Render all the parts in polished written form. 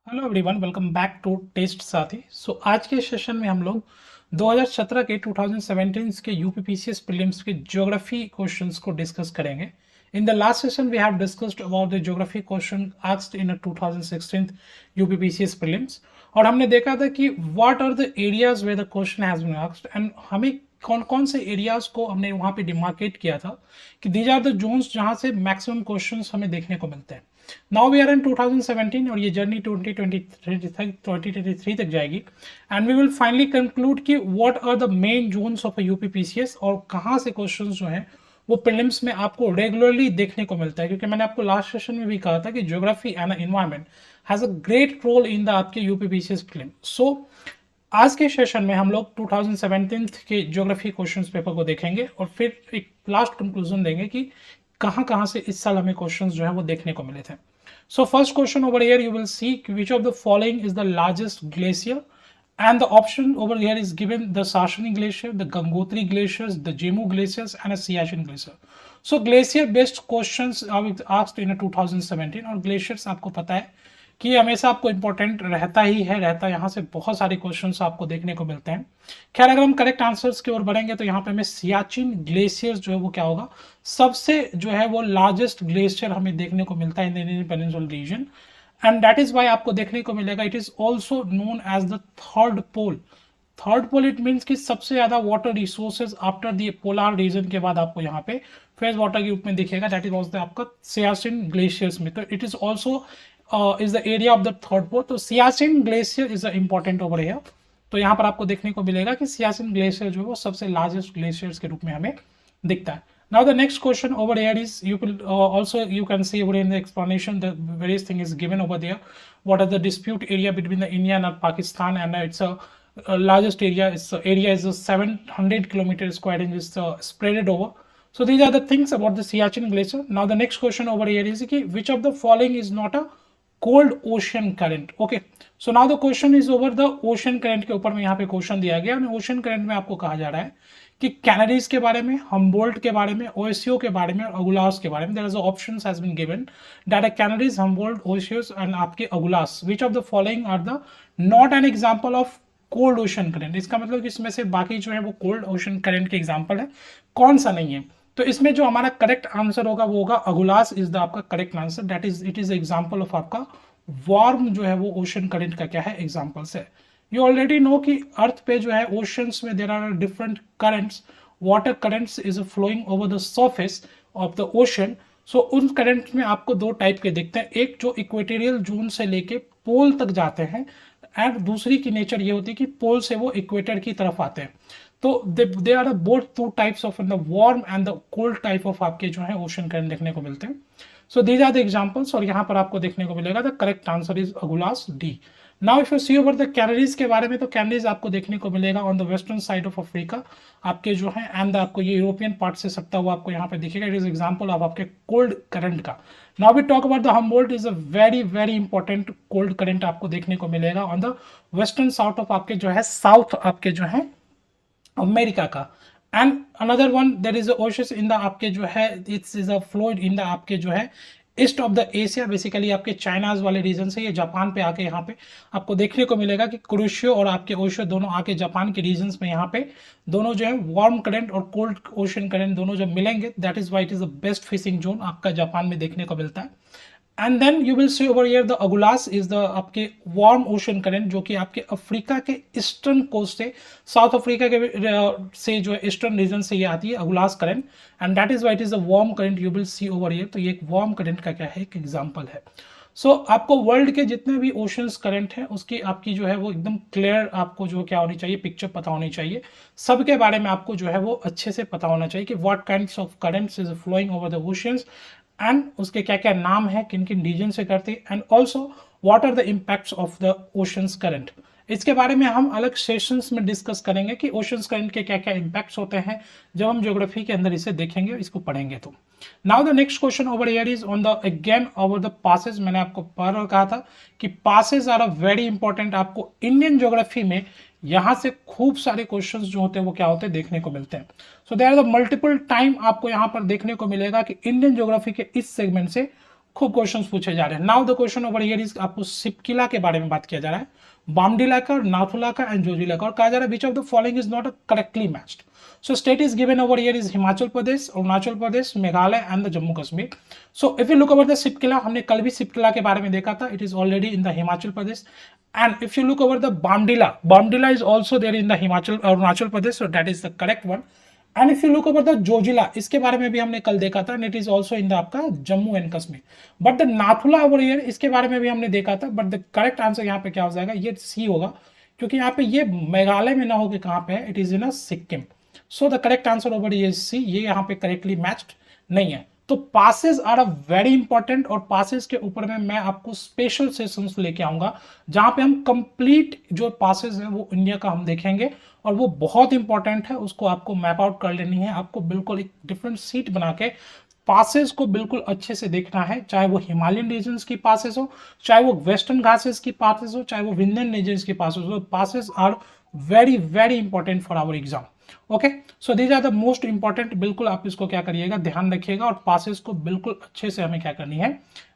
Hello everyone, welcome back to test Saathi. आज के session में हम लोग 2017 के 2017 के यूपीपीसीएस प्रीलिम्स के ज्योग्राफी क्वेश्चंस को डिस्कस करेंगे। In the last session we have discussed about the geography question asked in 2016 UPPCS prelims, और हमने देखा था कि what are the areas where the question has been asked and हमें कौन कौन से एरियाज को हमने वहां पे डिमार्केट किया था कि दीज आर द जोन्स जहां से मैक्सिमम क्वेश्चंस हमें देखने को मिलते हैं। नाउ वी आर इन 2017 और ये जर्नी 2023 तक जाएगी and we will finally conclude कि what are the main zones of UPPCS और कहाँ से क्वेश्चंस जो हैं वो प्रीलिम्स में आपको रेगुलरली देखने को मिलता है। क्योंकि मैंने आपको लास्ट सेशन में भी कहा था कि geography and environment has a great role in the आपके यूपीपीसीएस प्रीलिम। आज के सेशन में हम लोग 2017 के ज्योग्राफी क्वेश्चंस पेपर को देखेंगे और फिर एक लास्ट कंक्लूजन देंगे कि कहाँ कहाँ से इस साल हमें क्वेश्चंस जो है वो देखने को मिले थे। So first question over here you will C which of the following is the largest glacier, and the option over here is given the Sashani Glacier, the Gangotri Glaciers, the Jemu Glaciers and a Siachen Glacier. So glacier based questions are asked in 2017 और glaciers आपको पता है कि हमेशा आपको important रहता ही है, यहाँ से बहुत सारे क्वेश्चंस आपको देखने को मिलते हैं। खैर अगर हम करेक्ट आंसर्स की ओर बढ़ेंगे तो यहाँ पे हमें सियाचिन ग्लेशियर जो है वो क्या होगा, सबसे जो है वो लार्जेस्ट ग्लेशियर हमें देखने को मिलता है in the Indian peninsular region, and that is why आपको देखने को मिलेगा it is also known as the third pole. Third pole it means कि सबसे ज्यादा water resources after the polar region के बाद आपको यहाँ पे फ्रेश वाटर के रूप में दिखेगा, दैट इज ऑल्सो आपका सियाचिन ग्लेशियर्स में। तो it is also is the area of the third pole. तो Siachen glacier is important over here. तो यहाँ पर आपको देखने को मिलेगा कि सियाचिन ग्लेशियर जो है वो सबसे लार्जेस्ट ग्लेशियर्स के रूप में हमें दिखता है। Now the next question over here is you will also you can see over in the explanation the various thing is given over there. What are the dispute area between the India and Pakistan, and it's a largest area. Its area is 700 kilometers square and is spread over. So these are the things about the Siachen glacier. Now the next question over here is which of the following is not a cold ocean current? Okay, so now the question is over the ocean current के ऊपर में यहाँ पे question दिया गया और ocean current में आपको कहा जा रहा है कि कैनरीज के बारे में, हम्बोल्ट के बारे में, ओएससीओ के बारे में और अगुलास के बारे में। There is options has been given that are Canaries, Humboldt, Oyashio and आपके Agulhas. Which of the following are the not an example of cold ocean current? इसका मतलब कि इसमें से बाकी जो है वो कोल्ड ओशन करंट के एग्जांपल है, कौन सा नहीं है? तो इसमें जो हमारा करेक्ट आंसर होगा वो होगा अगुलास इज द आपका correct answer. That is it is example of आपका वार्म जो है वो ओशन करंट का क्या है, एग्जांपल्स है। यू ऑलरेडी नो कि अर्थ पे जो है ओशंस में there are different currents, water currents is flowing over the surface of the ocean. So उन करंट्स में आपको दो टाइप के दिखते हैं, एक जो इक्वेटोरियल जोन से लेके पोल तक जाते हैं एंड दूसरी की नेचर ये होती है कि पोल से वो इक्वेटर की तरफ आते हैं। तो they are both two types of the warm and the cold type of आपके जो है ओशन करंट देखने को मिलते हैं। So these are the examples और यहाँ पर आपको देखने को मिलेगा the correct answer is Agulhas D. Now if you see over the Canaries के बारे में, तो कैनरीज आपको देखने को मिलेगा on the western side of Africa आपके जो है, एंड आपको ये यूरोपियन पार्ट से सटता हुआ आपको यहाँ पे दिखेगा। इट इज एग्जांपल ऑफ आपके कोल्ड करंट का। Now we talk about the Humboldt is a very very important cold current आपको देखने को मिलेगा on the western south of आपके जो है, साउथ आपके जो है अमेरिका का। And another one there is Oyashio in the आपके जो है, it's is a flowed in the आपके जो है east of the Asia, basically आपके चाइनाज वाले रीजन से ये जापान पे आके यहाँ पे आपको देखने को मिलेगा कि कुरुशियो और आपके ओशियो दोनों आके जापान के रीजन्स में यहाँ पे दोनों जो है वार्म करंट और कोल्ड ओशन करंट दोनों जब मिलेंगे, that is why it is the best fishing zone आपका जापान में देखने को मिलता है। And then you will see over here the Agulhas is the आपके वार्म ओशन करंट जो कि आपके अफ्रीका के ईस्टर्न कोस्ट से, साउथ अफ्रीका के से जो है ईस्टर्न रीजन से ये आती है Agulhas current, and that is why it is a warm current you will see over here. तो ये एक वार्म करंट का क्या है, एक एग्जांपल है। सो आपको वर्ल्ड के जितने भी ओशंस करंट हैं उसकी आपकी जो है वो एकदम क्लियर आपको जो क्या होनी चाहिए, पिक्चर पता होनी चाहिए। सबके बारे में आपको जो है वो अच्छे से पता होना चाहिए कि what kinds of currents is flowing over the oceans and उसके क्या क्या नाम है, किन किन रीजन से करते हैं, and also what are the impacts of the oceans current. इसके बारे में हम अलग सेशंस में डिस्कस करेंगे कि ओशंस करंट के क्या क्या इम्पैक्ट्स होते हैं जब हम ज्योग्राफी के अंदर इसे देखेंगे, इसको पढ़ेंगे। तो now the next question over here is on the again over the passes. मैंने आपको पर कहा था कि passes are a very important, आपको इंडियन ज्योग्राफी में यहाँ से खूब सारे क्वेश्चंस जो होते हैं वो क्या होते हैं, देखने को मिलते हैं। So there are the multiple time आपको यहाँ पर देखने को मिलेगा कि इंडियन ज्योग्राफी के इस सेगमेंट से खूब क्वेश्चंस पूछे जा रहे हैं। Now the question over here is, आपको सिपकिला के बारे में बात किया जा रहा है, बामडिला का, नाथुला का एंड जोजिला का, और कहा जा रहा है विच of the following is not correctly matched. So state is given over here is Himachal Pradesh, Arunachal Pradesh, Meghalaya and the Jammu Kashmir. So if you look over the Shipki La, हमने कल भी सिपकिला के बारे में देखा था, it is already in the Himachal Pradesh. And if you look over the Bamdila, Bamdila is also there in the Arunachal Pradesh, so that is the correct one. And if you look over the Jojila, इसके बारे में भी हमने कल देखा था, and it is also in the आपका Jammu and Kashmir. But the Nathula over here, इसके बारे में भी हमने देखा था, बट द करेक्ट आंसर यहाँ पे क्या हो जाएगा, ये सी होगा, क्योंकि यहाँ पे ये मेघालय में ना होकर कहाँ पे है, it is in a Sikkim. So the correct answer over ये सी, ये यहाँ पे करेक्टली मैच्ड नहीं है। तो passes are a very important, और पासेस के ऊपर में मैं आपको स्पेशल सेशंस लेके आऊंगा, जहां पे हम कंप्लीट जो पासेस हैं वो इंडिया का हम देखेंगे, और वो बहुत इंपॉर्टेंट है, उसको आपको मैप आउट कर लेनी है। आपको बिल्कुल एक डिफरेंट सीट बना के पासेस को बिल्कुल अच्छे से देखना है, चाहे वो हिमालयन रीजन्स की पासेस हो, चाहे वो वेस्टर्न घासेस की पासेस हो, चाहे वो विंध्यन रीजन्स की पासेस हो। Passes are very very important for our exam. Okay, so these are the most important, बिल्कुल आप इसको क्या करिएगा, ध्यान रखिएगा, और पासेस को बिल्कुल अच्छे से हमें क्या करनी है,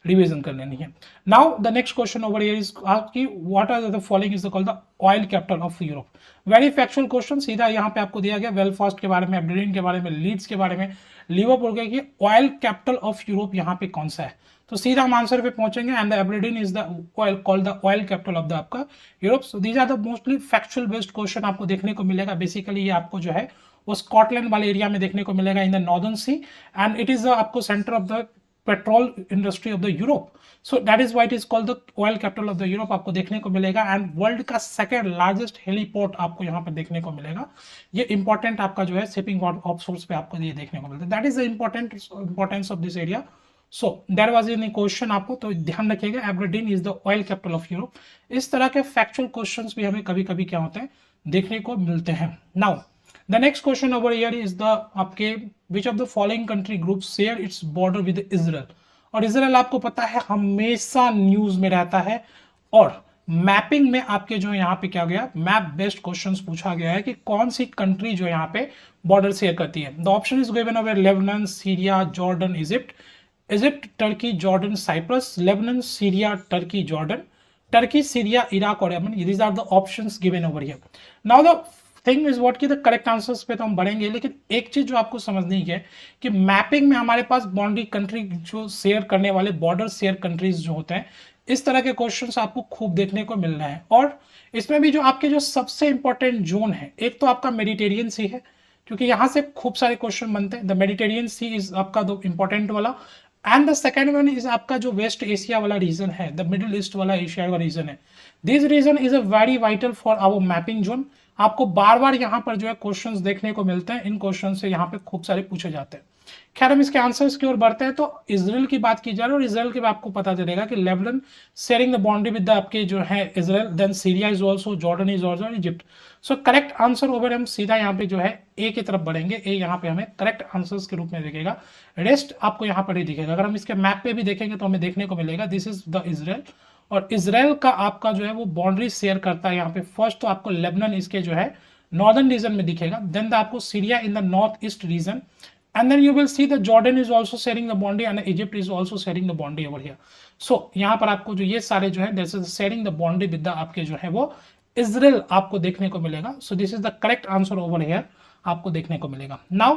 रिवीजन कर लेनी है। Now the next question over here is आपकी, what are the following is called the oil capital of Europe. Very factual question, सीधा यहाँ पे आपको दिया गया बेलफास्ट के बारे में, एब्रडीन के बारे में, लीड्स के बारे में, लिवरपूल के, ऑयल कैपिटल ऑफ यूरोप यहाँ पे कौन सा है। तो सीधा हम आंसर पे पहुंचेंगे, and the Aberdeen is the oil called the oil capital of the आपका Europe. So these are the mostly factual based question आपको देखने को मिलेगा। बेसिकली ये आपको जो है वो स्कॉटलैंड वाले एरिया में देखने को मिलेगा, in the northern sea, and it is आपको centre of the petrol industry of the Europe. So that is why it is called the oil capital of the Europe, आपको देखने को मिलेगा। एंड वर्ल्ड का सेकंड लार्जेस्ट हेलीपोर्ट आपको यहाँ पर देखने को मिलेगा। ये इंपॉर्टेंट आपका जो है शिपिंग ऑफ सोर्स पे आपको ये देखने को मिलता है। That is the importance of this area. So there was any question आपको, तो ध्यान रखिएगा, Aberdeen is the oil capital of Europe. इस तरह के फैक्चुअल क्वेश्चंस भी हमें कभी कभी क्या होते हैं, देखने को मिलते हैं। Now the next question over here is the आपके, which of the following country group share its border with Israel. और इजराइल आपको पता है हमेशा न्यूज में रहता है, और मैपिंग में आपके जो यहाँ पे क्या गया, मैप बेस्ड क्वेश्चंस पूछा गया है कि कौन सी कंट्री जो यहाँ पे बॉर्डर शेयर करती है। The option is given over Lebanon, Syria, Jordan, Egypt, Egypt, Turkey, Jordan, Cyprus, Lebanon, Syria, Turkey, Jordan, Turkey, Syria, Iraq और Yemen. These are the options given over here. Now the thing is what की the correct answers पे तो हम बढ़ेंगे, लेकिन एक चीज जो आपको समझनी है कि मैपिंग में हमारे पास बाउंड्री कंट्री जो शेयर करने वाले बॉर्डर शेयर कंट्रीज जो होते हैं, इस तरह के क्वेश्चंस आपको खूब देखने को मिल रहे हैं। और इसमें भी जो आपके जो सबसे इंपॉर्टेंट जोन है, एक तो आपका मेडिटेरियन सी है, क्योंकि यहाँ से खूब सारे क्वेश्चन बनते हैं। द मेडिटेरियन सी इज आपका दो इंपॉर्टेंट वाला, and the second one is आपका जो वेस्ट एशिया वाला रीजन है, द मिडिल ईस्ट वाला एशिया वाला रीजन है। This region is a very vital for our mapping zone. आपको बार बार यहाँ पर जो है क्वेश्चंस देखने को मिलते हैं, इन क्वेश्चन से यहाँ पे खूब सारे पूछे जाते हैं। खैर हम इसके आंसर्स की ओर बढ़ते हैं। तो इजराइल की बात की जा रही है, और इजराइल के आपको पता चलेगा कि Lebanon sharing the boundary with the आपके जो है Israel, then Syria is also, Jordan is also, Egypt. So correct answer over हम सीधा यहाँ पे जो है ए की तरफ बढ़ेंगे। ए यहाँ पे हमें करेक्ट आंसर्स के रूप में दिखेगा, रेस्ट आपको यहाँ पर ही दिखेगा। अगर हम इसके मैप पे भी देखेंगे तो हमें देखने को मिलेगा दिस इज द इजराइल, और इजराइल का आपका जो है वो बाउंड्री शेयर करता है यहाँ पे। फर्स्ट तो आपको लेबनान इसके जो है नॉर्दर्न रीजन में दिखेगा, देन द आपको Syria in the north east region, and then you will see the Jordan is also sharing the boundary and Egypt is also sharing the boundary over here. So यहाँ पर आपको जो ये सारे जो है this is sharing the boundary with the आपके जो है वो इजराइल आपको देखने को मिलेगा। So this is the correct answer over here आपको देखने को मिलेगा। Now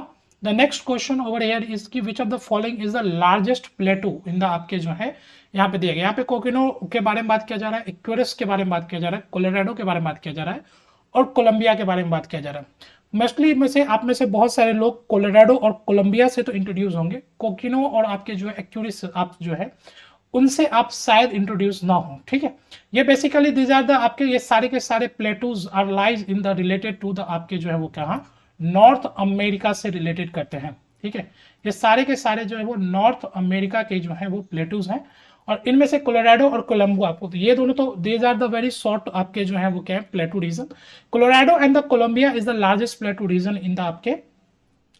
the next question over here is कि which of the following is the largest plateau in the आपके जो है यहाँ पे दिया गया। यहाँ पे कोकिनो के बारे में बात किया जा रहा है, इक्वेरस के बारे में बात किया जा रहा है, कोलोराडो के बारे में बात किया जा रहा है, और कोलंबिया के बारे में बात किया जा रहा है। मोस्टली में से आप में से बहुत सारे लोग कोलोराडो और कोलंबिया से तो इंट्रोड्यूस होंगे, कोकिनो और आपके जो है एक्यूरिस आप जो है उनसे आप शायद इंट्रोड्यूस ना हो। ठीक है, ये बेसिकली दीज आर द आपके ये सारे के सारे plateaus are lies in the related to the आपके जो है वो क्या नॉर्थ अमेरिका से रिलेटेड करते हैं। ठीक है, ये सारे के सारे जो है वो नॉर्थ अमेरिका के जो है वो प्लेटूज हैं, और इनमें से कोलोराडो और कोलंबो आपको तो ये दोनों तो these are the very short आपके जो है वो क्या है plateau region. Colorado and the Columbia is the largest plateau region in the आपके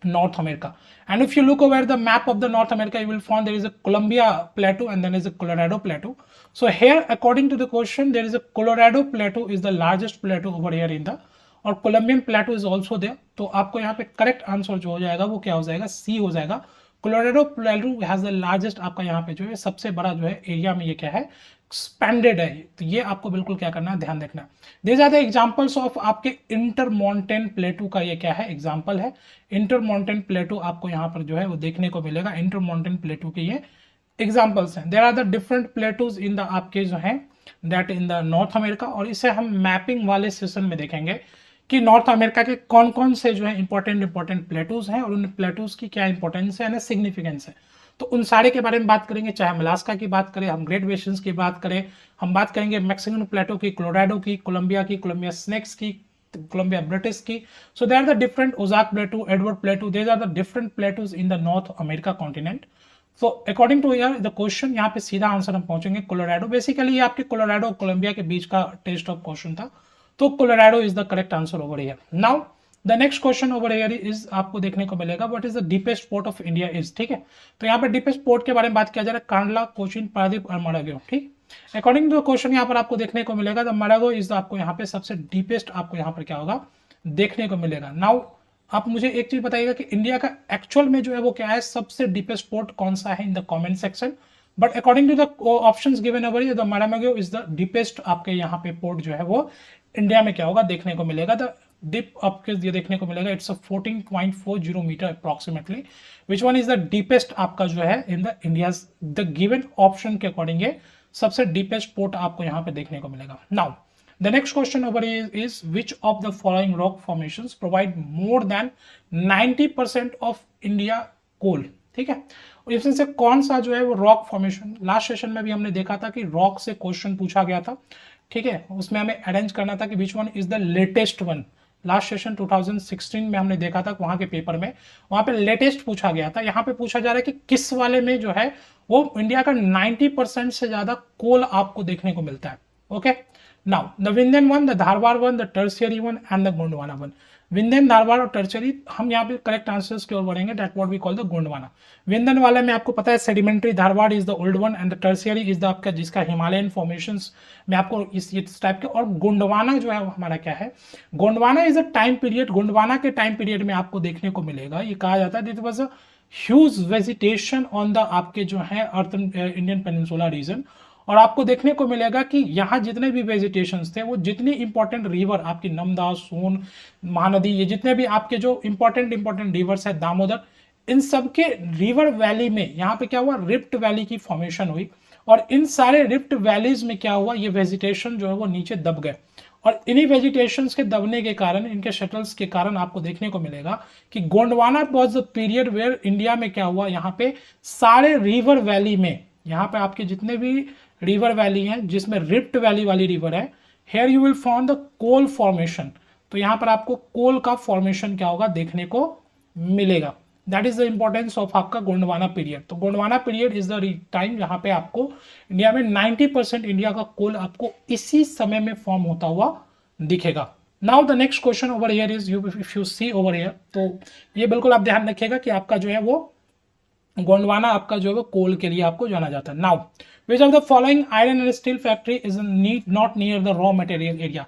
North America. And if you look over the map of the North America, you will find there is a Columbia Plateau and then is a Colorado Plateau. So here, according to the question, there is a Colorado Plateau is the largest plateau over here in the, और Columbian Plateau is also there. तो आपको यहाँ पे correct answer जो हो जाएगा वो क्या हो जाएगा, सी हो जाएगा, कोलोराडो प्लेटू हैज द लार्जेस्ट, आपका यहाँ पे जो है सबसे बड़ा जो है एरिया में ये क्या है, एक्सपेंडेड है। तो ये आपको बिल्कुल क्या करना है, ध्यान रखना है। These are the examples of आपके इंटरमॉन्टेन प्लेटू का ये क्या है, एग्जांपल है। इंटरमॉन्टेन प्लेटू आपको यहाँ पर जो है वो देखने को मिलेगा। इंटरमॉन्टेन प्लेटू के ये एग्जाम्पल्स हैं। There are the different plateaus in the आपके जो है that in the north America, और इसे हम मैपिंग वाले सेशन में देखेंगे कि नॉर्थ अमेरिका के कौन कौन से जो है इंपॉर्टेंट प्लेटूज हैं और उन प्लेटूज की क्या इंपॉर्टेंस है यानी सिग्निफिकेंस है। तो उन सारे के बारे में बात करेंगे, चाहे हम अलास्का की बात करें, हम ग्रेट बेसिन्स की बात करें, हम बात करेंगे मैक्सिमम प्लेटो की, कोलोराडो की, कोलंबिया स्नेक्स की, कोलंबिया ब्रिटिश की। So they are the different Ozark plateau, Edward plateau, these are the different plateaus in the north America continent. So according to यार द क्वेश्चन, यहाँ पे सीधा आंसर हम पहुंचेंगे कोलोराडो। बेसिकली ये आपके कोलोराडो और कोलंबिया के बीच का टेस्ट ऑफ क्वेश्चन था, तो Colorado is the correct answer over here. Now the next question over here is आपको देखने को मिलेगा what is the deepest port of India is, ठीक है। तो यहाँ पे डीपेस्ट पोर्ट के बारे में बात किया जा रहा है, कांडला, कोचीन, पारादीप और मड़गांव, ठीक। अकॉर्डिंग टू द क्वेश्चन यहाँ पर आपको देखने को मिलेगा द मड़गांव इज आपको यहाँ पे सबसे डीपेस्ट आपको यहाँ पर क्या होगा देखने को मिलेगा। नाउ आप मुझे एक चीज बताइएगा कि इंडिया का एक्चुअल में जो है वो क्या है, सबसे डीपेस्ट पोर्ट कौन सा है in the comment section. But according to the options given over here the Madgaon is the deepest आपके यहाँ पे पोर्ट जो है वो इंडिया में क्या होगा देखने को मिलेगा। द डिप आपके ये देखने को मिलेगा, it's 14.40 meter approximately. Which one is the deepest आपका जो है in the India, the given option के अकॉर्डिंग ये सबसे डीपेस्ट पोर्ट आपको यहाँ पे देखने को मिलेगा। Now the next question over here is which of the following rock formations provide more than 90% of India coal, ठीक है। और इसमें से कौन सा जो है वो रॉक फॉर्मेशन, लास्ट सेशन में भी हमने देखा था कि रॉक से क्वेश्चन पूछा गया था, ठीक है। उसमें हमें अरेंज करना था कि विच one is the latest one. Last session 2016 में हमने देखा था वहां के पेपर में, वहां पे लेटेस्ट पूछा गया था। यहाँ पे पूछा जा रहा है कि किस वाले में जो है वो इंडिया का 90% से ज्यादा कोल आपको देखने को मिलता है, okay. Now, the Vindhyan one, the Dharwar one, the tertiary one, and the Gondwana one. Vindhyan, Dharwad और टर्चरी, हम यहाँ पे करेक्ट आंसर्स की ओर बढ़ेंगे। That what we call the Gondwana. Vindhyan वाले में आपको पता है sedimentary, Dharwar is the old one and the tertiary is the आपका जिसका हिमालयन फॉर्मेशंस में आपको इस टाइप के। और गोंडवाना जो है वो हमारा क्या है, Gondwana is a time period, Gondwana के टाइम पीरियड में आपको देखने को मिलेगा, ये कहा जाता है this was a huge vegetation on the आपके जो है अर्थ इंडियन पेनिनसुला रीजन। और आपको देखने को मिलेगा कि यहाँ जितने भी वेजिटेशंस थे वो जितनी इंपॉर्टेंट रिवर आपकी नर्मदा, सोन, महानदी, ये जितने भी आपके जो इंपॉर्टेंट रिवर्स है, दामोदर, इन सब के रिवर वैली में यहाँ पे क्या हुआ, रिफ्ट वैली की फॉर्मेशन हुई। और इन सारे रिफ्ट वैलीज में क्या हुआ, ये वेजिटेशन जो है वो नीचे दब गए। और इन्हीं वेजिटेशंस के दबने के कारण, इनके शटल्स के कारण आपको देखने को मिलेगा कि Gondwana was the period where India में क्या हुआ, यहाँ पे सारे रिवर वैली में, यहाँ पे आपके जितने भी रिवर वैली है जिसमें रिफ्ट वैली वाली रिवर है, here you will found the coal formation. तो यहाँ पर आपको कोल का फॉर्मेशन क्या होगा देखने को मिलेगा। That is the importance of आपका गोंडवाना पीरियड। तो Gondwana period is the time यहाँ पे आपको इंडिया में 90% इंडिया का कोल आपको इसी समय में फॉर्म होता हुआ दिखेगा। Now the next question over here is if you see over here, तो ये बिल्कुल आप ध्यान रखिएगा कि आपका जो है वो गोंडवाना आपका जो है वो कोल के लिए आपको जाना जाता है। Now which of the following iron and steel factory is not near the raw material area?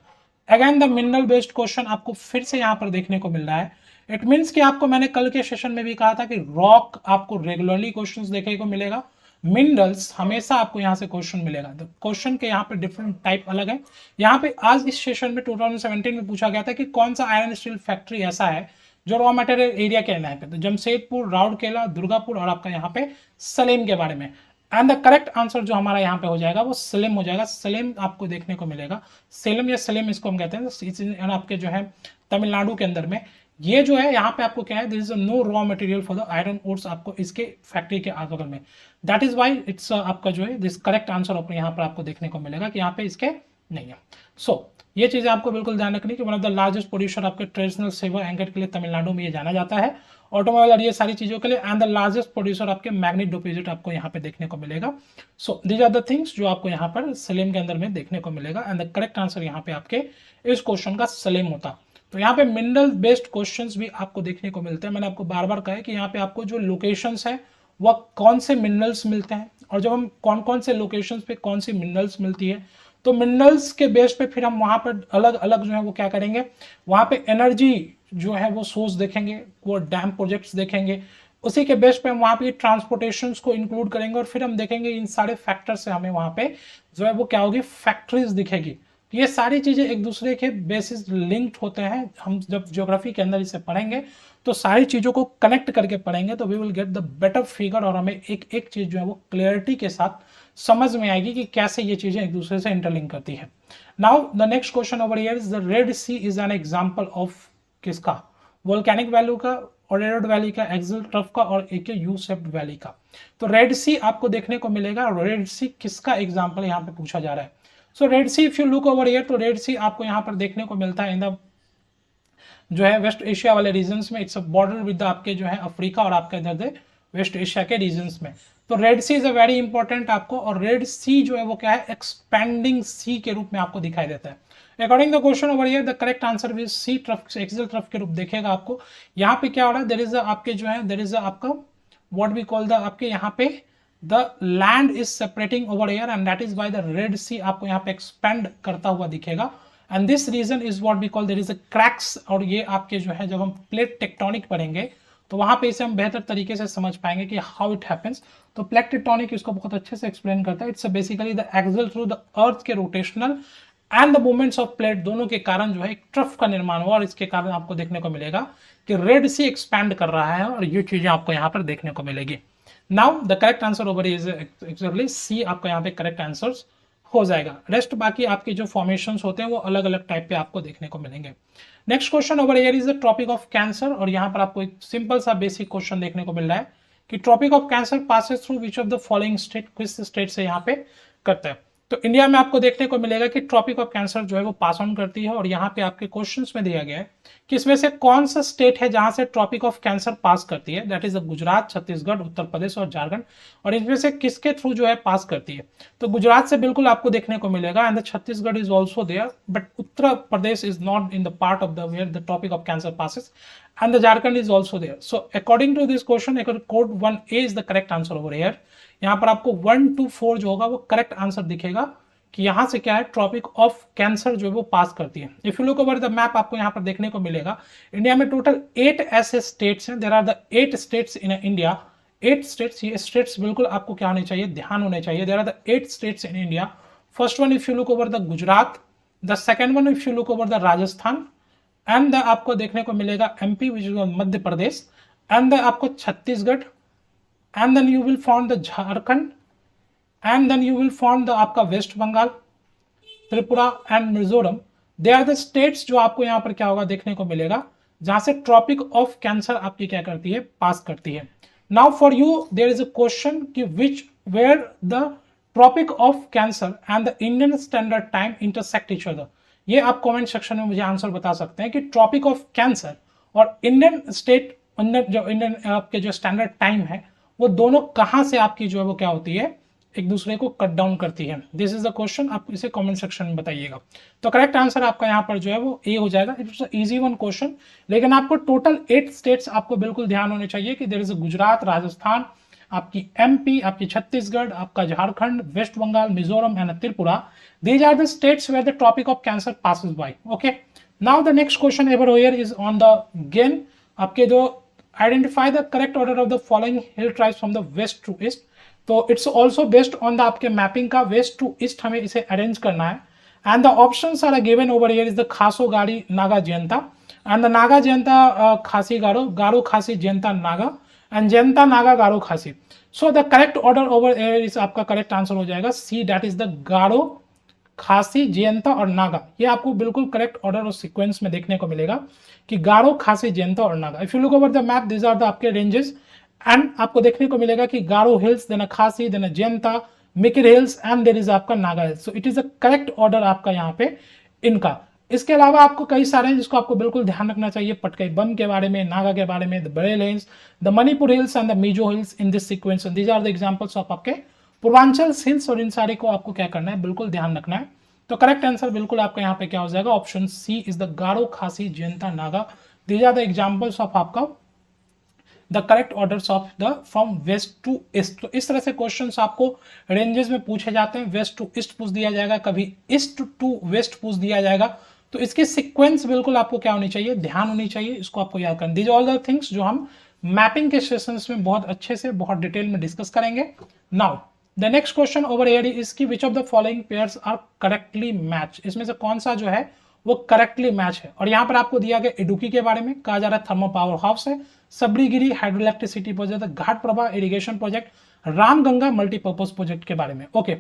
Again the mineral based question आपको फिर से यहाँ पर देखने को मिल रहा है। इट मीन्स कि आपको मैंने कल के सेशन में भी कहा था कि रॉक आपको रेगुलरली क्वेश्चंस देखने को मिलेगा, मिनरल्स हमेशा आपको यहाँ से क्वेश्चन मिलेगा। तो क्वेश्चन के यहाँ पे डिफरेंट टाइप अलग है। यहाँ पे आज इस सेशन में 2017 में पूछा गया था कि कौन सा आयरन स्टील फैक्ट्री ऐसा है जो रॉ मटेरियल एरिया के यहाँ पे, तो जमशेदपुर, राउरकेला, दुर्गापुर और आपका यहाँ पे सलेम के बारे में। एंड द करेक्ट आंसर जो हमारा यहाँ पे हो जाएगा वो सलेम हो जाएगा। सलेम आपको देखने को मिलेगा, सेलम या सलेम इसको हम कहते हैं, आपके जो है तमिलनाडु के अंदर में। ये जो है यहाँ पे आपको क्या है, this is no raw material for the iron ores आपको इसके फैक्ट्री के आगे में। दैट इज वाई इट्स आपका जो है दिस करेक्ट आंसर आपको यहाँ पर आपको देखने को मिलेगा कि यहाँ पे इसके नहीं है। सो ये चीजें आपको बिल्कुल ध्यान रखनी कि one of the largest producer आपके ट्रेडिशनल सिल्वर एंगेट के लिए तमिलनाडु में ये जाना जाता है, ऑटोमोबाइल और ये सारी चीजों के लिए। एंड द लार्जेस्ट प्रोड्यूसर आपके मैग्नेट डिपॉजिट आपको यहाँ पे देखने को मिलेगा। So these are the things जो आपको यहाँ पर सलेम के अंदर में देखने को मिलेगा। एंड द करेक्ट आंसर यहाँ पे आपके इस क्वेश्चन का सलेम होता। तो यहाँ पे मिनरल बेस्ड क्वेश्चंस भी आपको देखने को मिलते हैं। मैंने आपको बार बार कहा है कि यहाँ पे आपको जो लोकेशंस है वह कौन से मिनरल्स मिलते हैं, और जब हम कौन कौन से लोकेशंस पे कौन सी मिनरल्स मिलती है, तो मिनरल्स के बेस पे फिर हम वहां पर अलग अलग जो है वो क्या करेंगे, वहां पे एनर्जी जो है वो सोर्स देखेंगे, वो डैम प्रोजेक्ट्स देखेंगे, उसी के बेस पे हम वहाँ पे ट्रांसपोर्टेशन को इंक्लूड करेंगे और फिर हम देखेंगे इन सारे फैक्टर से हमें वहाँ पे जो है वो क्या होगी, फैक्ट्रीज दिखेगी। तो ये सारी चीजें एक दूसरे के बेसिस लिंक्ड होते हैं। हम जब ज्योग्राफी के अंदर इसे पढ़ेंगे तो सारी चीजों को कनेक्ट करके पढ़ेंगे तो we will get the better figure, और हमें एक एक चीज जो है वो क्लियरिटी के साथ समझ में आएगी कि कैसे ये चीजें एक दूसरे से इंटरलिंक करती है। Now the next question over here is the red sea is an example of किसका, वोल्केनिक वैल्यू का, ओरेड वैली का, एक्सल ट्रफ का, और एक यू शेप्ड वैली का। तो रेड सी आपको देखने को मिलेगा। रेड सी किसका एग्जांपल यहाँ पे पूछा जा रहा है। So red sea if you look over here, तो रेड सी आपको यहाँ पर देखने को मिलता है इन द जो है वेस्ट एशिया वाले रीजन्स में। इट्स अ बॉर्डर विद आपके जो है अफ्रीका और आपके इधर वेस्ट एशिया के रीजन्स में। तो red sea is a very important आपको, और रेड सी जो है वो क्या है, एक्सपेंडिंग सी के रूप में आपको दिखाई देता है। According the question over here the correct answer was sea trough, axial trough के रूप देखेगा आपको। यहाँ पे क्या हो रहा है, देयर इज आपके जो है देयर इज आपका व्हाट वी कॉल द आपके यहाँ पे the land is separating over here and that is by the red sea आपको यहाँ पे एक्सपेंड करता हुआ दिखेगा। And this region is what we call there is a cracks, और ये आपके जो है जब हम प्लेट टेक्टोनिक पढ़ेंगे तो वहां पे इसे हम बेहतर तरीके से समझ पाएंगे कि हाउ इट हैपेंस। तो प्लेट टेक्टोनिक इसको बहुत अच्छे से एक्सप्लेन करता है। It's basically the axle through the earth के rotational and the movements of plate दोनों के कारण जो है एक ट्रफ का निर्माण हुआ, और इसके कारण आपको देखने को मिलेगा कि रेड सी एक्सपैंड कर रहा है, और ये चीजें आपको यहाँ पर देखने को मिलेगी। Now the correct answer over is actually see, आपका यहाँ पे करेक्ट आंसर हो जाएगा। रेस्ट बाकी आपके जो फॉर्मेशंस होते हैं वो अलग अलग टाइप पे आपको देखने को मिलेंगे। Next question over here is the tropic of cancer, और यहाँ पर आपको एक सिंपल सा बेसिक क्वेश्चन देखने को मिल रहा है कि tropic of cancer passes through which of the following state, किस स्टेट से यहाँ पे करता है। तो इंडिया में आपको देखने को मिलेगा कि ट्रॉपिक ऑफ कैंसर जो है वो पास ऑन करती है, और यहाँ पे आपके क्वेश्चंस में दिया गया है कि इसमें से कौन सा स्टेट है जहां से ट्रॉपिक ऑफ कैंसर पास करती है। दैट इज गुजरात, छत्तीसगढ़, उत्तर प्रदेश और झारखंड, और इनमें से किसके थ्रू जो है पास करती है। तो गुजरात से बिल्कुल आपको देखने को मिलेगा, and the Chhattisgarh is also there, but Uttar Pradesh is not in the part of the where the topic of cancer passes, and the Jharkhand is also there. So according to this question, code 1A is the correct answer over here. यहाँ पर आपको 1 to 4 जो होगा वो correct answer दिखेगा कि यहाँ से क्या है, ट्रॉपिक ऑफ कैंसर जो है वो पास करती है। If you look over the map आपको यहाँ पर देखने को मिलेगा इंडिया में टोटल 8 ऐसे स्टेट्स हैं। There are the 8 states in India. 8 states, ये स्टेट्स बिल्कुल आपको क्या होने चाहिए, ध्यान होने चाहिए। There are the 8 states in India. First one if you look over the Gujarat, the second one if you look over the Rajasthan, and आपको देखने को मिलेगा MP which is Madhya Pradesh, and आपको Chhattisgarh, and then you will found the Jharkhand, and then you will found the आपका West Bengal, Tripura and Mizoram. They are the states जो आपको यहाँ पर क्या होगा देखने को मिलेगा जहां से ट्रॉपिक ऑफ कैंसर आपकी क्या करती है, पास करती है। Now for you there is a question कि which where the tropic of cancer and the Indian standard time intersect each other. ये आप कमेंट सेक्शन में मुझे आंसर बता सकते हैं कि ट्रॉपिक ऑफ कैंसर और इंडियन स्टेट, जो इंडियन आपके जो स्टैंडर्ड टाइम है वो दोनों कहां से आपकी जो है वो क्या होती है, एक दूसरे को कट डाउन करती है। दिस इज द क्वेश्चन, आप इसे कमेंट सेक्शन में बताइएगा। तो करेक्ट आंसर आपका यहाँ पर जो है वो ए हो जाएगा। इट्स इजी वन क्वेश्चन, लेकिन आपको टोटल 8 स्टेट्स आपको बिल्कुल ध्यान होने चाहिए कि देयर इज गुजरात, राजस्थान, आपकी एमपी, आपकी छत्तीसगढ़, आपका Jharkhand, West Bengal, Mizoram and Tripura. These are the states where the tropic of cancer passes by. Okay. Now the next question over here is on the again आपके जो identify the correct order of the following hill tribes from the west to east. तो it's also based on the आपके mapping का west to east हमें इसे arrange करना है, and the options are given over here is the खासो गाड़ी Naga Jayanta, and the Naga Jayanta खासी गारो, गारो Khasi Jaintia Naga, and Jayanta Naga गारो खासी। So the correct order over here is आपका correct answer हो जाएगा C, that is the गारो, खासी, जयंता और नागा। ये आपको बिल्कुल करेक्ट ऑर्डर और सीक्वेंस में देखने को मिलेगा कि गारो, खासी, जयंता और Naga. If you look over the map this are the आपके रेंजेस, एंड आपको देखने को मिलेगा कि Garo hills, then Khasi, then Jaintia, Mikir hills, and there is आपका Naga hills. So it is a correct order आपका यहाँ पे इनका। इसके अलावा आपको कई सारे हैं जिसको आपको बिल्कुल ध्यान रखना चाहिए, पटकई बम के बारे में, नागा के बारे में, the Barail hills, the Manipur hills and the Mizo hills in this sequence. These are the examples of आपके पूर्वांचल हिल्स, और इन सारे को आपको क्या करना है, बिल्कुल ध्यान रखना है। तो करेक्ट आंसर बिल्कुल आपका यहाँ पे क्या हो जाएगा, option C is the Garo, Khasi, Jaintia, Naga. These are the examples of आपका the correct orders of the from west to east. तो इस तरह से क्वेश्चंस आपको रेंजेस में पूछे जाते हैं। वेस्ट टू ईस्ट पूछ दिया जाएगा, कभी ईस्ट टू वेस्ट पूछ दिया जाएगा। तो इसकी सीक्वेंस बिल्कुल आपको क्या होनी चाहिए, ध्यान होनी चाहिए, इसको आपको याद करना। दीज ऑल द थिंग्स जो हम मैपिंग के सेशंस में बहुत अच्छे से बहुत डिटेल में डिस्कस करेंगे। Now the next question over here is की which of the following pairs are correctly match, इसमें से कौन सा जो है वो करेक्टली मैच है। और यहाँ पर आपको दिया गया इडुक्की के बारे में, कहा जा रहा है थर्मल पावर हाउस है, Sabarigiri hydro electricity project, Ghataprabha irrigation project, Ramganga multipurpose project के बारे में। ओके,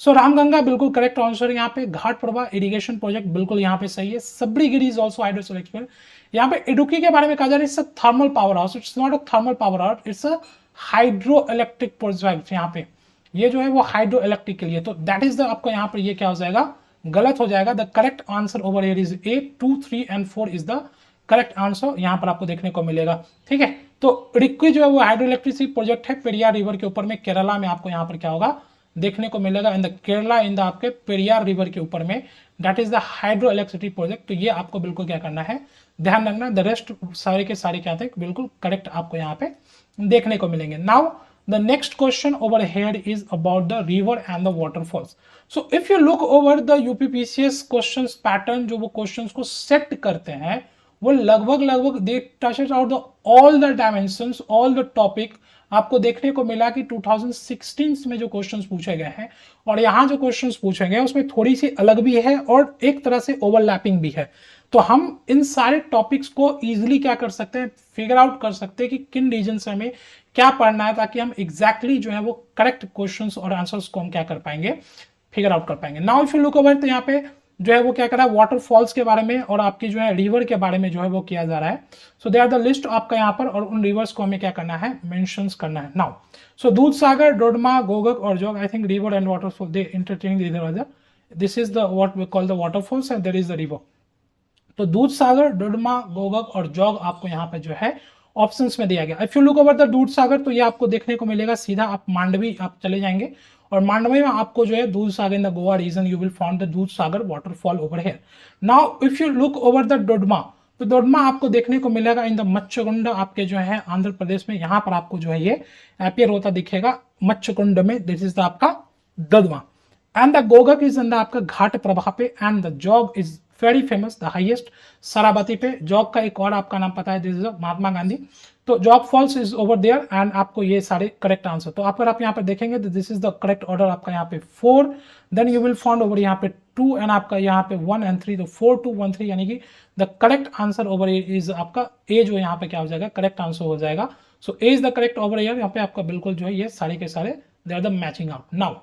सो रामगंगा बिल्कुल करेक्ट आंसर यहाँ पे, घाट प्रभा इरिगेशन प्रोजेक्ट बिल्कुल यहाँ पे सही है, सबरीगिरी इज ऑल्सो हाइड्रो इलेक्ट्रिक। यहाँ पे इडुक्की के बारे में कहा जा रहा है it's a thermal power house, it's not a thermal power house, it's a hydro electric project. यहाँ पे ये जो है वो हाइड्रो इलेक्ट्रिक के लिए, तो दैट इज द आपको यहाँ पर ये क्या हो जाएगा, गलत हो जाएगा। The correct answer over here is a, 2, 3 and 4 is the correct answer यहाँ पर आपको देखने को मिलेगा। ठीक है, तो इडुक्की जो है वो हाइड्रो इलेक्ट्रिसिटी प्रोजेक्ट है पेरियार रिवर के ऊपर में, केरला में आपको यहाँ पर क्या होगा देखने को मिलेगा, in the Kerala in the आपके पेरियार रिवर के ऊपर में, that is the hydro electricity project. तो ये आपको बिल्कुल क्या करना है, ध्यान रखना। द रेस्ट सारे के सारे क्या थे बिल्कुल करेक्ट आपको यहाँ पे देखने को मिलेंगे। Now the next question over here is about the river and the waterfalls. So if you look over the UPPCS questions pattern, जो वो questions को set करते हैं वो लगभग they touches out the all the dimensions, all the topic। आपको देखने को मिला कि 2016 में जो क्वेश्चंस पूछे गए हैं और यहाँ जो क्वेश्चंस पूछे गए हैं उसमें थोड़ी सी अलग भी है और एक तरह से ओवरलैपिंग भी है। तो हम इन सारे टॉपिक्स को इजीली क्या कर सकते हैं, फिगर आउट कर सकते हैं कि किन रीजन से हमें क्या पढ़ना है, ताकि हम एग्जैक्टली जो है वो करेक्ट क्वेश्चंस और आंसर्स को हम क्या कर पाएंगे, फिगर आउट कर पाएंगे। Now if you look over, तो यहाँ पे जो है वो क्या कर रहा है, वाटरफॉल्स के बारे में और आपकी जो है रिवर के बारे में जो है वो किया जा रहा है। सो दे आर द लिस्ट आपका यहाँ पर, और उन रिवर्स को हमें क्या करना है, मेंशन करना है। नाउ सो दूध सागर, डोडमा, गोगक और Jog, I think river and waterfall they interchange इधर उधर, this is the what we call the waterfalls and there is the river. तो दूध सागर, डोडमा, गोगक और जोग आपको यहाँ पे जो है ऑप्शंस में दिया गया। If you look over the दूध सागर, तो ये आपको देखने को मिलेगा, सीधा आप मांडवी आप चले जाएंगे और मांडवी में आपको जो है Dudhsagar in the Goa region you will found the Dudhsagar waterfall over here. Now if you look over the डोडमा, तो डोडमा आपको देखने को मिलेगा इन द मच्छकुंड आपके जो है आंध्र प्रदेश में, यहाँ पर आपको जो है ये अपीयर होता दिखेगा मच्छकुंड में, दिस इज द आपका डोडमा। And the Gokak is in the आपका घाट प्रभा पे, and the Jog is very famous the highest Sharavati पे। जॉग का एक और आपका नाम पता है, दिस इज महात्मा गांधी। तो Jog falls is over there and आपको ये सारे करेक्ट आंसर। तो अगर आप यहाँ पे देखेंगे तो this is the correct order आपका यहाँ पे 4, then you will found over here पे 2 एंड आपका यहाँ पे 1 एंड 3, तो 4, 2, 1, 3 यानी कि the correct answer over is आपका ए, जो यहाँ पे क्या हो जाएगा करेक्ट आंसर हो जाएगा। So A is the correct over here, यहाँ पे आपका बिल्कुल जो है ये सारे के सारे they are the matching out. Now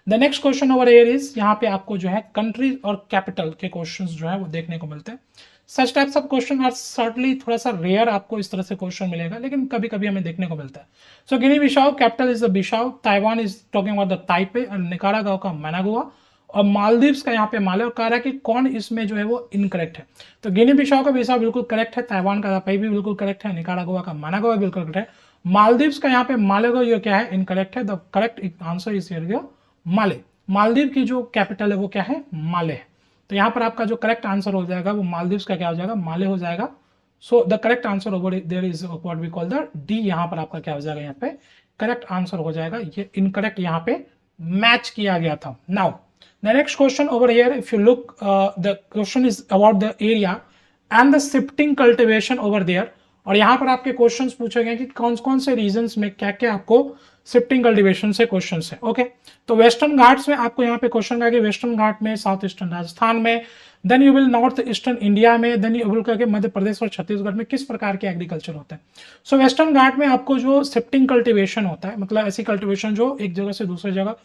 the next question over here is, यहाँ पे आपको जो है कंट्री और कैपिटल के क्वेश्चंस जो है वो देखने को मिलते हैं। Such types of question are certainly थोड़ा सा रेयर आपको इस तरह से क्वेश्चन मिलेगा, लेकिन कभी कभी हमें देखने को मिलता है। So Guinea Bissau capital is the Bissau, Taiwan is talking about the Taipei, and Nicaragua का मैनागुआ, और मालदीव्स का यहाँ पे माले, और कह रहा है कि कौन इसमें जो है वो इनकरेक्ट है। तो गिनी बिसाओ का बिसाओ बिल्कुल करेक्ट है, ताइवान का ताइपे भी बिल्कुल करेक्ट है, निकारागुआ का मैनागुआ बिल्कुल करेक्ट है, मालदीव्स का यहाँ पे मालेगुआ ये क्या है इनकरेक्ट है। The correct answer is here Male. Maldives की जो कैपिटल है वो क्या है, माले है। तो यहाँ पर आपका जो करेक्ट आंसर हो जाएगा वो मालदीव्स का क्या हो जाएगा, माले हो जाएगा। So the correct answer over there is what we call the D, यहाँ पर आपका क्या हो जाएगा, यहाँ पे करेक्ट आंसर हो जाएगा। ये इनकरेक्ट यहाँ पे मैच किया गया था। Now the next question over here, if you look the question is about the area and the shifting cultivation over there, और यहाँ पर आपके क्वेश्चंस पूछे गए कि कौन कौन से रीजन्स में क्या क्या आपको शिफ्टिंग कल्टिवेशन से क्वेश्चन है। ओके, तो वेस्टर्न घाट्स में आपको यहाँ पे क्वेश्चन आएगा, वेस्टर्न घाट में, साउथ ईस्टर्न राजस्थान में, then you will north eastern India में, देन यू विल करके मध्य प्रदेश और छत्तीसगढ़ में किस प्रकार के एग्रीकल्चर होते हैं। सो वेस्टर्न घाट में आपको जो शिफ्टिंग कल्टिवेशन होता है, मतलब ऐसी कल्टिवेशन जो एक जगह से दूसरी जगह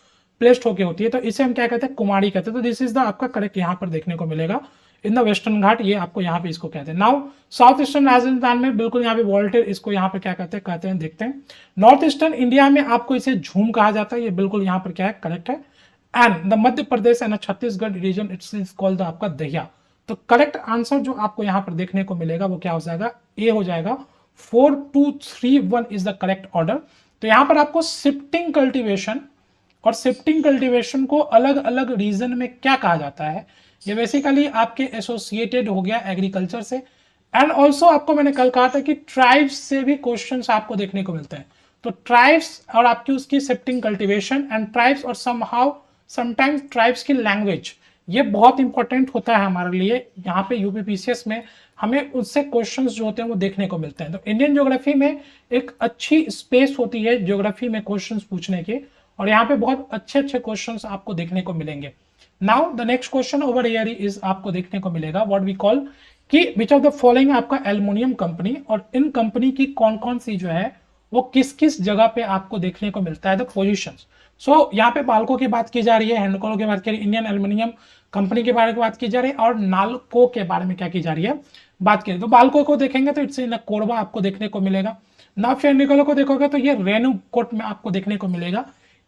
प्लेस्ड होकर होती है, तो इसे हम क्या कहते हैं, कुमारी कहते हैं। तो दिस इज द आपका करेक्ट यहाँ पर देखने को मिलेगा इन द वेस्टर्न घाट, ये आपको यहाँ पे इसको कहते हैं। नाउ साउथ ईस्टर्न राजस्थान में बिल्कुल यहाँ पे वॉल्टेर, इसको यहाँ पे क्या कहते हैं देखते हैं। नॉर्थ ईस्टर्न इंडिया में आपको इसे झूम कहा जाता है, ये बिल्कुल यहाँ पर क्या है करेक्ट है। And the Madhya Pradesh and Chhattisgarh region it's is called the आपका दहिया। तो करेक्ट आंसर जो आपको यहाँ पर देखने को मिलेगा वो क्या हो जाएगा, ए हो जाएगा। 4, 2, 3, 1 इज द करेक्ट ऑर्डर। तो यहाँ पर आपको शिफ्टिंग कल्टिवेशन और शिफ्टिंग कल्टिवेशन को अलग अलग रीजन में क्या कहा जाता है, ये बेसिकली आपके एसोसिएटेड हो गया एग्रीकल्चर से। एंड ऑल्सो आपको मैंने कल कहा था कि ट्राइब्स से भी क्वेश्चंस आपको देखने को मिलते हैं। तो ट्राइब्स और आपकी उसकी शिफ्टिंग कल्टिवेशन एंड ट्राइब्स और समटाइम्स ट्राइब्स की लैंग्वेज, ये बहुत इंपॉर्टेंट होता है हमारे लिए। यहाँ पे यूपीपीसीएस में हमें उससे क्वेश्चंस जो होते हैं वो देखने को मिलते हैं। तो इंडियन ज्योग्राफी में एक अच्छी स्पेस होती है ज्योग्राफी में क्वेश्चंस पूछने की, और यहाँ पे बहुत अच्छे अच्छे क्वेश्चंस आपको देखने को मिलेंगे। Now the next question over here is आपको देखने को मिलेगा व्हाट वी कॉल कि विच ऑफ द फॉलोइंग आपका एल्युमिनियम कंपनी, और इन कंपनी की कौन कौन सी जो है वो किस किस जगह पे आपको देखने को मिलता है द पोजिशन। सो यहाँ पे बाल्को की बात की जा रही है, हैंडकोल की बात की रही है, इंडियन एल्युमिनियम कंपनी के बारे में बात की जा रही है, और नालको के बारे में क्या की जा रही है, बात की रही है। तो बाल्को को देखेंगे तो इट्स इन कोरबा आपको देखने को मिलेगा। नाफिया को देखोगे तो ये रेणुकोट में आपको देखने को मिलेगा।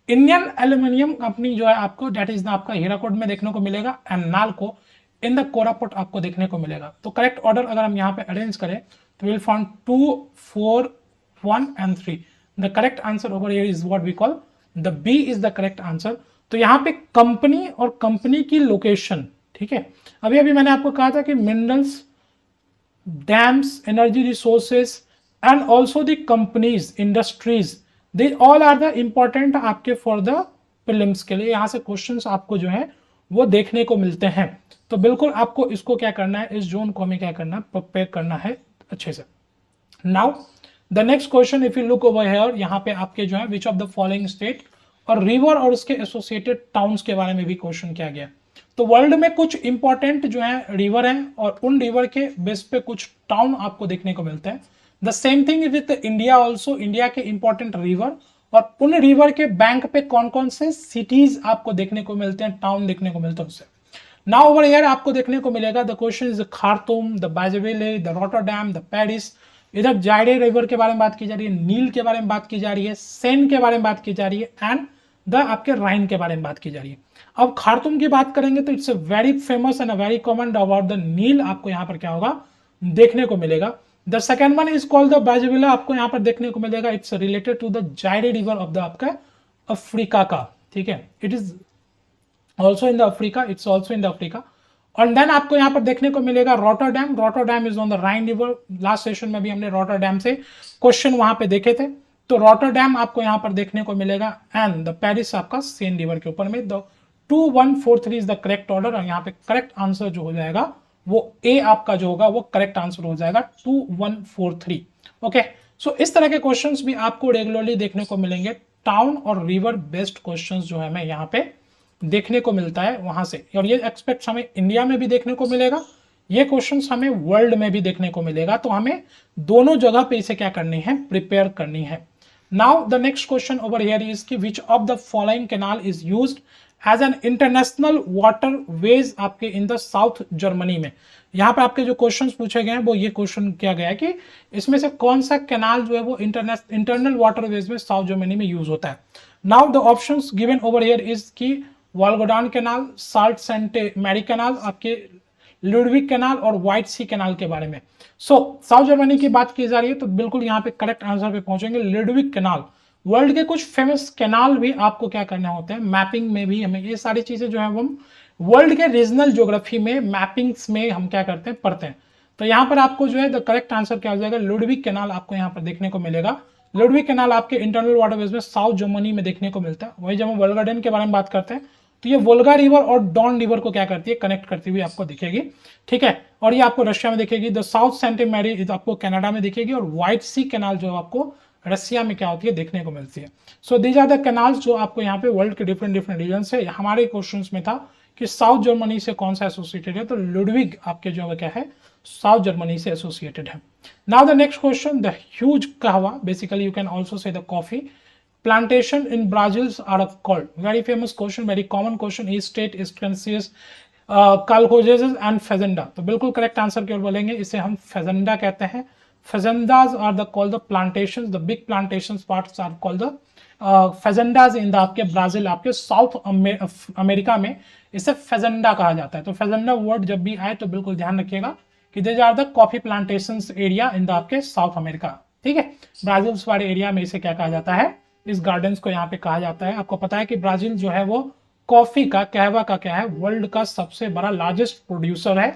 इंडियन एल्युमिनियम कंपनी जो है आपको डेट इज आपका हीराकोट में देखने को मिलेगा, and NALCO in the Koraput आपको देखने को मिलेगा। तो करेक्ट ऑर्डर अगर हम यहाँ पे अरेंज करें तो will found 2, 4, 1 and 3। The correct answer over here is what we call the B is the correct answer. तो यहाँ पे कंपनी और कंपनी की लोकेशन, ठीक है। अभी अभी मैंने आपको कहा था कि minerals, dams, energy resources and also the companies, industries, they all are the important आपके फॉर द प्रीलिम्स के लिए। यहाँ से क्वेश्चंस आपको जो है वो देखने को मिलते हैं। तो बिल्कुल आपको इसको क्या करना है, इस जोन को हमें क्या करना है, प्रिपेयर करना है अच्छे से। Now the next question if you look over here, यहाँ पे आपके जो है विच ऑफ द फॉलोइंग स्टेट और रिवर और उसके एसोसिएटेड टाउन्स के बारे में भी क्वेश्चन किया गया। तो वर्ल्ड में कुछ इंपॉर्टेंट जो है रिवर हैं, और उन रिवर के बेस पे कुछ टाउन आपको देखने को मिलते हैं। The same thing with India also, India के इंपॉर्टेंट रिवर और उन रिवर के बैंक पे कौन कौन से सिटीज आपको देखने को मिलते हैं, टाउन देखने को मिलते हैं उससे। नाउ ओवर हियर आपको देखने को मिलेगा the question is Khartoum, the Brazzaville, the Rotterdam, the Paris. इधर जायडे रिवर के बारे में बात की जा रही है, नील के बारे में बात की जा रही है, सेन के बारे में बात की जा रही है, एंड द आपके राइन के बारे में बात की जा रही है। अब खार्तूम की बात करेंगे तो it's a very famous and a very common about the Nile, आपको यहाँ पर क्या होगा देखने को मिलेगा। The second one is called the Brazzaville, आपको यहाँ पर देखने को मिलेगा, it's related to the Zaire river of the आपका अफ्रीका का, ठीक है। It is also in the Africa, it's also in the Africa. और देन आपको यहाँ पर देखने को मिलेगा Rotterdam, Rotterdam is on the Ryan river. Last session में भी हमने रोटरडैम से क्वेश्चन वहां पे देखे थे, तो रोटरडैम आपको यहाँ पर देखने को मिलेगा, एंड द पेरिस आपका सेन रिवर के ऊपर में। The 2, 1, 4, 3 is the correct order, और यहाँ पे करेक्ट आंसर जो हो जाएगा वो ए आपका जो होगा वो करेक्ट आंसर हो जाएगा 2, 1, 4, 3। ओके, सो इस तरह के क्वेश्चंस भी आपको रेगुलरली देखने को मिलेंगे। टाउन और रिवर बेस्ड क्वेश्चंस जो है हमें यहाँ पे देखने को मिलता है वहां से, और ये एक्सपेक्ट हमें इंडिया में भी देखने को मिलेगा, ये क्वेश्चंस हमें वर्ल्ड में भी देखने को मिलेगा। तो हमें दोनों जगह पे इसे क्या करनी है, प्रिपेयर करनी है। Now the next question over here is कि which of the following canal is used as an international waterways आपके इन द साउथ जर्मनी में। यहाँ पे आपके जो क्वेश्चंस पूछे गए हैं वो ये क्वेश्चन किया गया है कि इसमें से कौन सा कैनाल जो है वो इंटरनल वाटर वेज में साउथ जर्मनी में यूज होता है। Now the options given over here is की Volga Don canal, Sault Sainte Marie canal, आपके लुडविग कैनाल और व्हाइट सी कैनाल के बारे में। सो साउथ जर्मनी की बात की जा रही है तो बिल्कुल यहाँ पे करेक्ट आंसर पे पहुंचेंगे, लुडविग कैनाल। वर्ल्ड के कुछ फेमस कैनाल भी आपको क्या करने होते हैं, मैपिंग में भी हमें ये सारी चीजें जो है वो वर्ल्ड के रीजनल ज्योग्राफी में मैपिंग्स में हम क्या करते हैं, पढ़ते हैं। तो यहाँ पर आपको जो है द करेक्ट आंसर क्या हो जाएगा, लुडविग कैनाल आपको यहाँ पर देखने को मिलेगा। लुडविग कैनाल आपके इंटरनल वाटरवेज में साउथ जर्मनी में देखने को मिलता है। वही जब हम वोल्गाडेन के बारे में बात करते हैं तो ये वोल्गा रिवर और डॉन रिवर को क्या करती है, कनेक्ट करती हुई आपको दिखेगी, ठीक है। और ये आपको रशिया में दिखेगी। द साउथ सेंट मैरी आपको कनाडा में दिखेगी, और व्हाइट सी कैनाल जो आपको रसिया में क्या होती है, देखने को मिलती है। So these are the canals जो आपको यहाँ पे वर्ल्ड के डिफरेंट डिफरेंट रीजन से, हमारे क्वेश्चन में था कि साउथ जर्मनी से कौन सा एसोसिएटेड है, तो लुडविग आपके जो क्या है साउथ जर्मनी से एसोसिएटेड है। Now the next question, the huge कहवा, basically you can also say the coffee plantation in Brazil are called, very famous question, very common question, each state is consists Calcojez and Fazenda। तो बिल्कुल correct answer की ओर बोलेंगे, इसे हम fazenda कहते हैं। Fazendas are the called the plantations, the big plantations parts are called the fazendas in the आपके Brazil, आपके साउथ अमेरिका में इसे फेजेंडा कहा जाता है। तो फेजेंडा वर्ड जब भी आए तो बिल्कुल ध्यान रखिएगा कि these are the coffee plantations area in the आपके साउथ अमेरिका, ठीक है। ब्राजील वाले एरिया में इसे क्या कहा जाता है, इस गार्डन्स को यहाँ पे कहा जाता है। आपको पता है कि ब्राजील जो है वो कॉफी का, कहवा का क्या है, वर्ल्ड का सबसे बड़ा लार्जेस्ट प्रोड्यूसर है,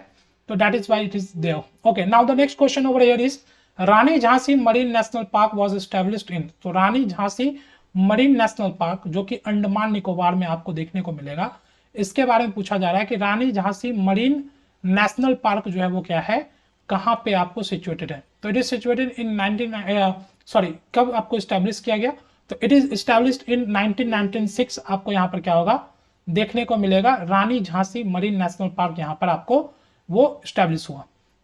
तो that is why it is there. Okay, now the next question over here is Rani Jhansi marine national park was established in. तो Rani Jhansi marine national park जो कि अंडमान निकोबार में आपको देखने को मिलेगा, इसके बारे में पूछा जा रहा है कि रानी झांसी मरीन नेशनल पार्क जो है वो क्या है, कहाँ पे आपको सिचुएटेड है। तो इट इज सिचुएटेड इन 19 कब आपको स्टैब्लिश किया गया, तो इट इज स्टैब्लिश्ड इन 1996। आपको यहाँ पर क्या होगा देखने को मिलेगा, रानी झांसी मरीन नेशनल पार्क यहाँ पर आपको वो स्टैब्लिश हुआ।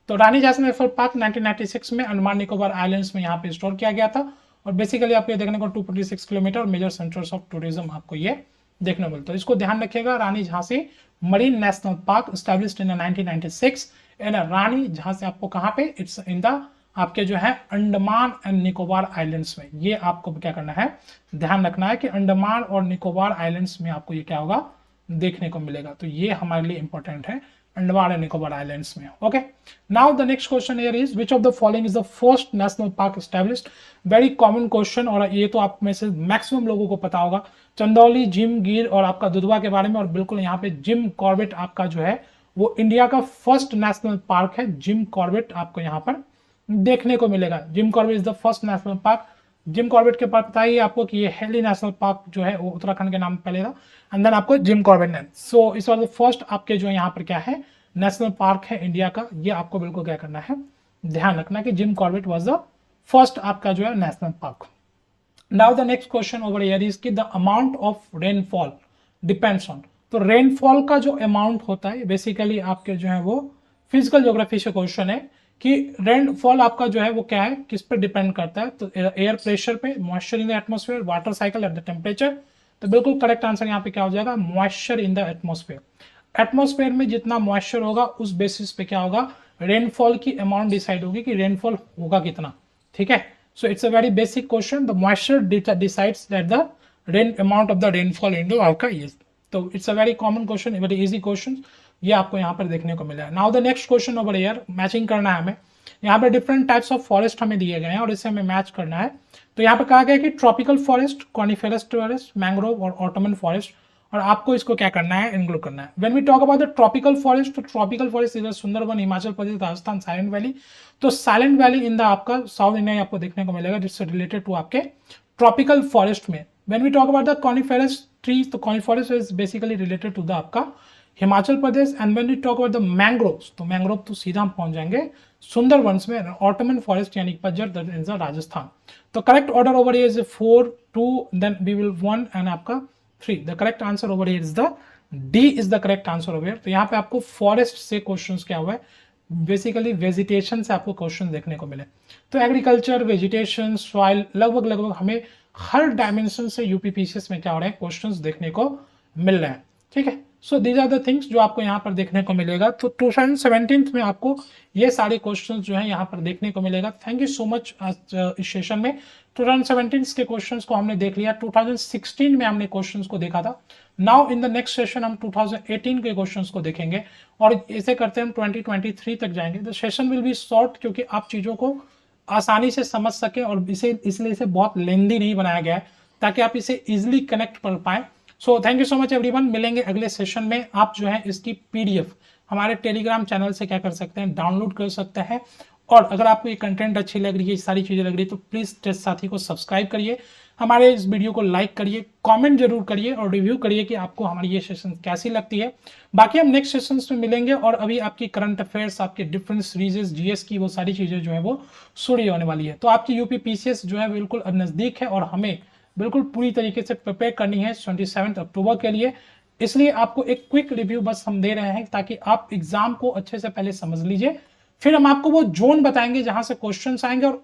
तो रानी झांसी नेशनल पार्क 1996 में अंडमान निकोबार आइलैंड्स में यहाँ पे स्टोर किया गया था। और बेसिकली आपको देखने को 246 kilometre major centres of tourism आपको ये देखने को मिलता है। इसको ध्यान रखिएगा, Rani Jhansi marine national park established in 1996 and Rani Jhansi आपको कहाँ पे, इट्स इन द आपके जो है अंडमान एंड निकोबार आइलैंड्स में। ये आपको क्या करना है, ध्यान रखना है कि अंडमान और निकोबार आइलैंड्स में आपको ये क्या होगा देखने को मिलेगा। तो ये हमारे लिए इंपॉर्टेंट है, अंडमान एंड निकोबार आइलैंड्स में। Okay, now the next question here is which of the following is the first national park established. Very common question, और ये तो आप में से मैक्सिमम लोगों को पता होगा, चंदौली, जिम, गिर और आपका दुधवा के बारे में। और बिल्कुल यहाँ पे जिम कॉर्बेट आपका जो है वो इंडिया का फर्स्ट नेशनल पार्क है। जिम कॉर्बेट आपको यहाँ पर देखने को मिलेगा। Jim Corbett is the first national park. Jim Corbett के पास पता ही आपको कि ये हेली नेशनल पार्क जो है वो उत्तराखंड के नाम पहले था, एंड देन आपको जिम कॉर्बेट ने। सो इस वाला फर्स्ट आपके जो यहाँ पर क्या है नेशनल पार्क है इंडिया का, ये आपको बिल्कुल क्या करना है ध्यान रखना कि Jim Corbett was the first आपका जो है national park. Now the next question over here is कि the amount of rainfall depends on. तो रेनफॉल का जो अमाउंट होता है बेसिकली आपके जो है वो फिजिकल ज्योग्राफी से क्वेश्चन है कि रेनफॉल आपका जो है वो क्या है, किस पर डिपेंड करता है। तो एयर प्रेशर पे, moisture in the atmosphere, water cycle at the temperature. तो बिल्कुल करेक्ट आंसर यहाँ पे क्या हो जाएगा, moisture in the atmosphere. Atmosphere में जितना मॉइस्चर होगा उस बेसिस पे क्या होगा रेनफॉल की अमाउंट डिसाइड होगी कि रेनफॉल होगा कितना। ठीक है, so it's a very basic question. The moisture decides that the rain amount of the rainfall in the आपका ईयर। तो it's a very common question, very easy question, ये आपको यहाँ पर देखने को मिला है। Now the next question over here, matching करना है हमें। यहाँ पे डिफरेंट टाइप्स ऑफ फॉरेस्ट हमें दिए गए हैं और इसे हमें मैच करना है। तो यहाँ पे कहा गया कि tropical forest, coniferous forest, mangrove और ऑटोमन फॉरेस्ट, और आपको इसको क्या करना है इंक्लूड करना है। When we talk about the tropical forest, तो ट्रॉपिकल फॉरेस्ट इधर सुंदरबन, हिमाचल प्रदेश, राजस्थान, साइलेंट वैली। तो साइलेंट वैली इन द आपका साउथ इंडिया आपको देखने को मिलेगा, जिससे रिलेटेड टू आपके ट्रॉपिकल फॉरेस्ट में। When we talk about the coniferous trees, तो coniferous is basically related to the आपका Himachal Pradesh. And when we talk about the mangroves, तो मैंग्रोव तो सीधा हम पहुंच जाएंगे सुंदरबन्स में। ऑटोमन फॉरेस्ट यानी पतझड़, दैट इज राजस्थान। तो correct order over here is 4 2 then we will 1 and आपका 3। The correct answer over here is the D is the correct answer over here. तो यहाँ पे आपको फॉरेस्ट से क्वेश्चंस क्या हुआ है, बेसिकली वेजिटेशन से आपको क्वेश्चन देखने को मिले। तो एग्रीकल्चर, वेजिटेशन, सॉइल, लगभग हमें हर डायमेंशन से यूपीपीसीएस में क्या हो रहे हैं क्वेश्चंस देखने को मिल रहे हैं। ठीक है, so these are the things जो आपको यहाँ पर देखने को मिलेगा। तो 2017 में आपको ये सारे क्वेश्चंस जो है यहाँ पर देखने को मिलेगा। Thank you so much. इस सेशन में 2017 के क्वेश्चंस को हमने देख लिया, 2016 में हमने क्वेश्चंस को देखा था। Now in the next session हम 2018 के क्वेश्चंस को देखेंगे और इसे करते हम 2023 तक जाएंगे। The session will be short क्योंकि आप चीज़ों को आसानी से समझ सकें और इसलिए इसे बहुत लेंदी नहीं बनाया गया है ताकि आप इसे इजिली कनेक्ट कर पाएँ। So thank you so much everyone. मिलेंगे अगले सेशन में। आप जो है इसकी पीडीएफ हमारे टेलीग्राम चैनल से क्या कर सकते हैं, डाउनलोड कर सकते हैं। और अगर आपको ये कंटेंट अच्छी लग रही है, सारी चीज़ें लग रही है, तो प्लीज़ टेस्ट साथी को सब्सक्राइब करिए, हमारे इस वीडियो को लाइक करिए, कमेंट जरूर करिए और रिव्यू करिए कि आपको हमारी ये सेशन कैसी लगती है। बाकी हम नेक्स्ट सेशंस में मिलेंगे और अभी आपकी करंट अफेयर्स, आपके डिफरेंट सीरीजेस, जीएस की वो सारी चीज़ें जो है वो शुरू होने वाली है। तो आपकी यूपी पीसीएस जो है बिल्कुल अब नज़दीक है और हमें बिल्कुल पूरी तरीके से प्रिपेयर करनी है 27 अक्टूबर के लिए। इसलिए आपको एक क्विक रिव्यू बस हम दे रहे हैं ताकि आप एग्जाम को अच्छे से पहले समझ लीजिए। फिर हम आपको वो जोन बताएंगे जहां से क्वेश्चंस आएंगे और